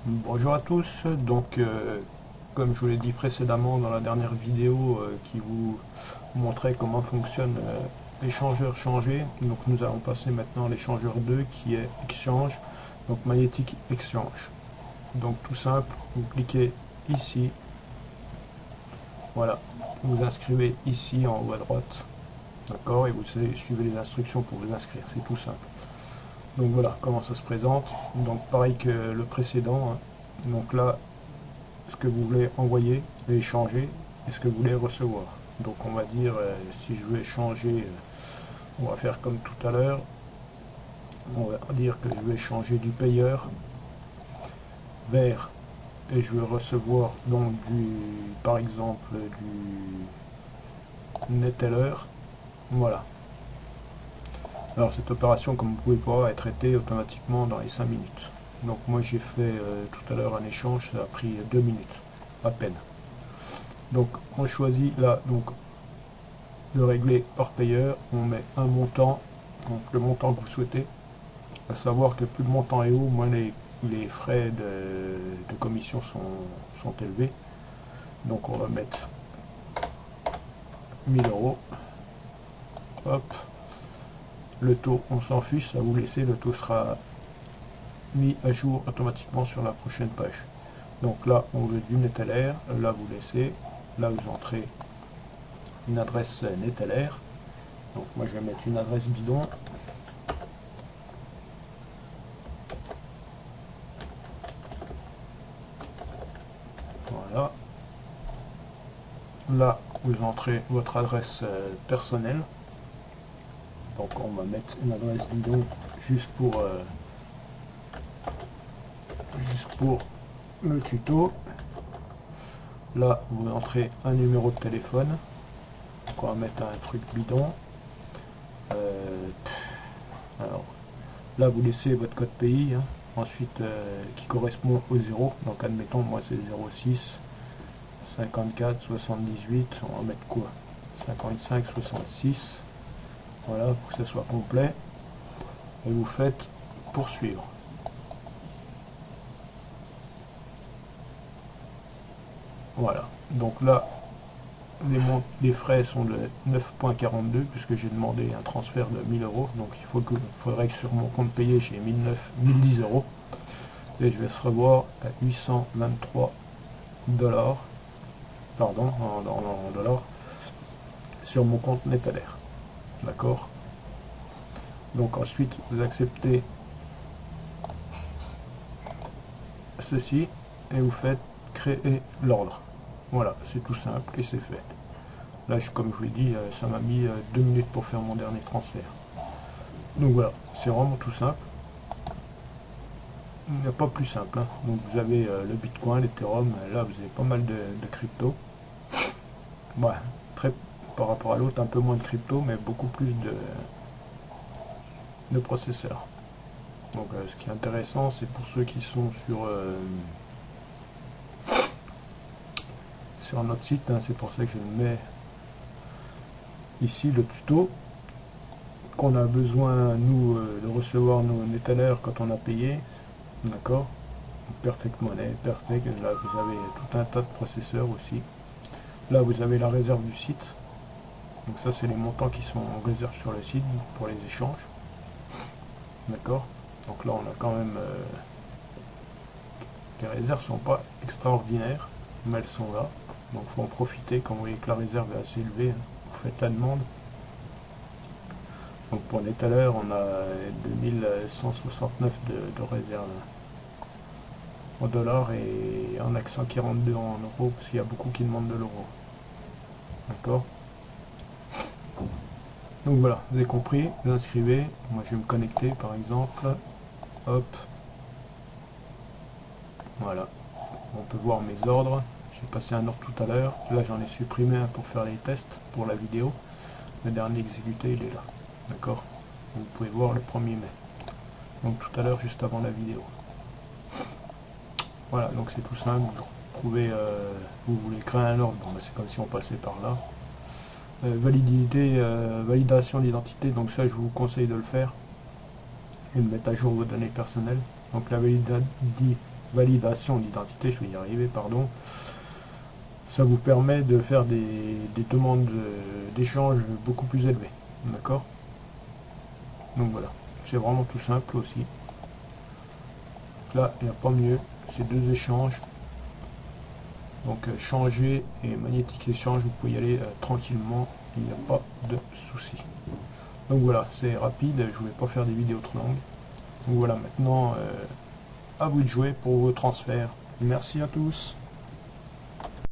Bonjour à tous, comme je vous l'ai dit précédemment dans la dernière vidéo qui vous montrait comment fonctionne l'échangeur changé, donc nous allons passer maintenant à l'échangeur 2 qui est Exchange, donc Magnetic Exchange. Donc tout simple, vous cliquez ici, voilà, vous inscrivez ici en haut à droite, d'accord, et vous suivez les instructions pour vous inscrire, c'est tout simple. Donc voilà comment ça se présente, donc pareil que le précédent, hein. Donc là, ce que vous voulez envoyer et échanger et ce que vous voulez recevoir. Donc on va dire, si je veux échanger, on va faire comme tout à l'heure, on va dire que je veux échanger du payeur vers, et je veux recevoir donc par exemple du neteller, voilà. Alors cette opération, comme vous pouvez voir, est traitée automatiquement dans les 5 minutes. Donc moi j'ai fait tout à l'heure un échange, ça a pris 2 minutes, à peine. Donc on choisit là, donc de régler hors payeur, on met un montant, donc le montant que vous souhaitez, à savoir que plus le montant est haut, moins les frais de commission sont élevés. Donc on va mettre 1000 euros, hop, le taux on s'en fiche, ça vous laissez, le taux sera mis à jour automatiquement sur la prochaine page. Donc là on veut du Neteller, là vous laissez, là vous entrez une adresse Neteller, donc moi je vais mettre une adresse bidon. Voilà. Là, vous entrez votre adresse personnelle. Donc on va mettre une adresse bidon juste pour le tuto. Là, vous entrez un numéro de téléphone. Donc on va mettre un truc bidon. Alors, là, vous laissez votre code pays. Hein. Ensuite, qui correspond au 0. Donc admettons, moi c'est 06 54 78. On va mettre quoi? 55 66. Voilà, pour que ça soit complet. Et vous faites poursuivre. Voilà. Donc là, les frais sont de 9,42 puisque j'ai demandé un transfert de 1000 euros. Donc faudrait que sur mon compte payé, j'ai 1010 euros. Et je vais se revoir à 823 dollars, pardon, en dollars, sur mon compte Neteller. D'accord. Donc ensuite, vous acceptez ceci et vous faites créer l'ordre. Voilà, c'est tout simple et c'est fait. Là, comme je vous l'ai dit, ça m'a mis 2 minutes pour faire mon dernier transfert. Donc voilà, c'est vraiment tout simple. Il n'y a pas plus simple. Hein. Donc vous avez le Bitcoin, l'Ethereum, là vous avez pas mal de crypto. Ouais, très, par rapport à l'autre, un peu moins de crypto, mais beaucoup plus de processeurs. Donc ce qui est intéressant, c'est pour ceux qui sont sur notre site, hein, c'est pour ça que je mets ici le tuto, qu'on a besoin, nous, de recevoir nos Neteller quand on a payé, d'accord. Perfect Money, Perfect, là vous avez tout un tas de processeurs aussi. Là vous avez la réserve du site, donc ça c'est les montants qui sont en réserve sur le site pour les échanges, d'accord. Donc là on a quand même, les réserves sont pas extraordinaires, mais elles sont là, donc il faut en profiter. Quand vous voyez que la réserve est assez élevée, hein, vous faites la demande. Donc pour les tout à l'heure, on a 2169 de réserve en dollars et un accent 42 en euros, parce qu'il y a beaucoup qui demandent de l'euro. D'accord. Donc voilà, vous avez compris, vous inscrivez. Moi je vais me connecter par exemple. Hop. Voilà. On peut voir mes ordres. J'ai passé un ordre tout à l'heure. Là j'en ai supprimé un pour faire les tests pour la vidéo. Le dernier exécuté il est là. D'accord. Vous pouvez voir le 1er mai. Donc tout à l'heure juste avant la vidéo. Voilà, donc c'est tout simple. Vous trouvez, vous voulez créer un ordre, bon, c'est comme si on passait par là. Validation d'identité, donc ça je vous conseille de le faire et de mettre à jour vos données personnelles. Donc la validation d'identité, je vais y arriver, pardon. Ça vous permet de faire des demandes d'échange beaucoup plus élevées, d'accord? Donc voilà, c'est vraiment tout simple aussi. Là, il n'y a pas mieux, c'est deux échanges. Donc changer et magnétique échange, vous pouvez y aller tranquillement, il n'y a pas de souci. Donc voilà, c'est rapide, je ne vais pas faire des vidéos trop longues. Donc voilà, maintenant, à vous de jouer pour vos transferts. Merci à tous.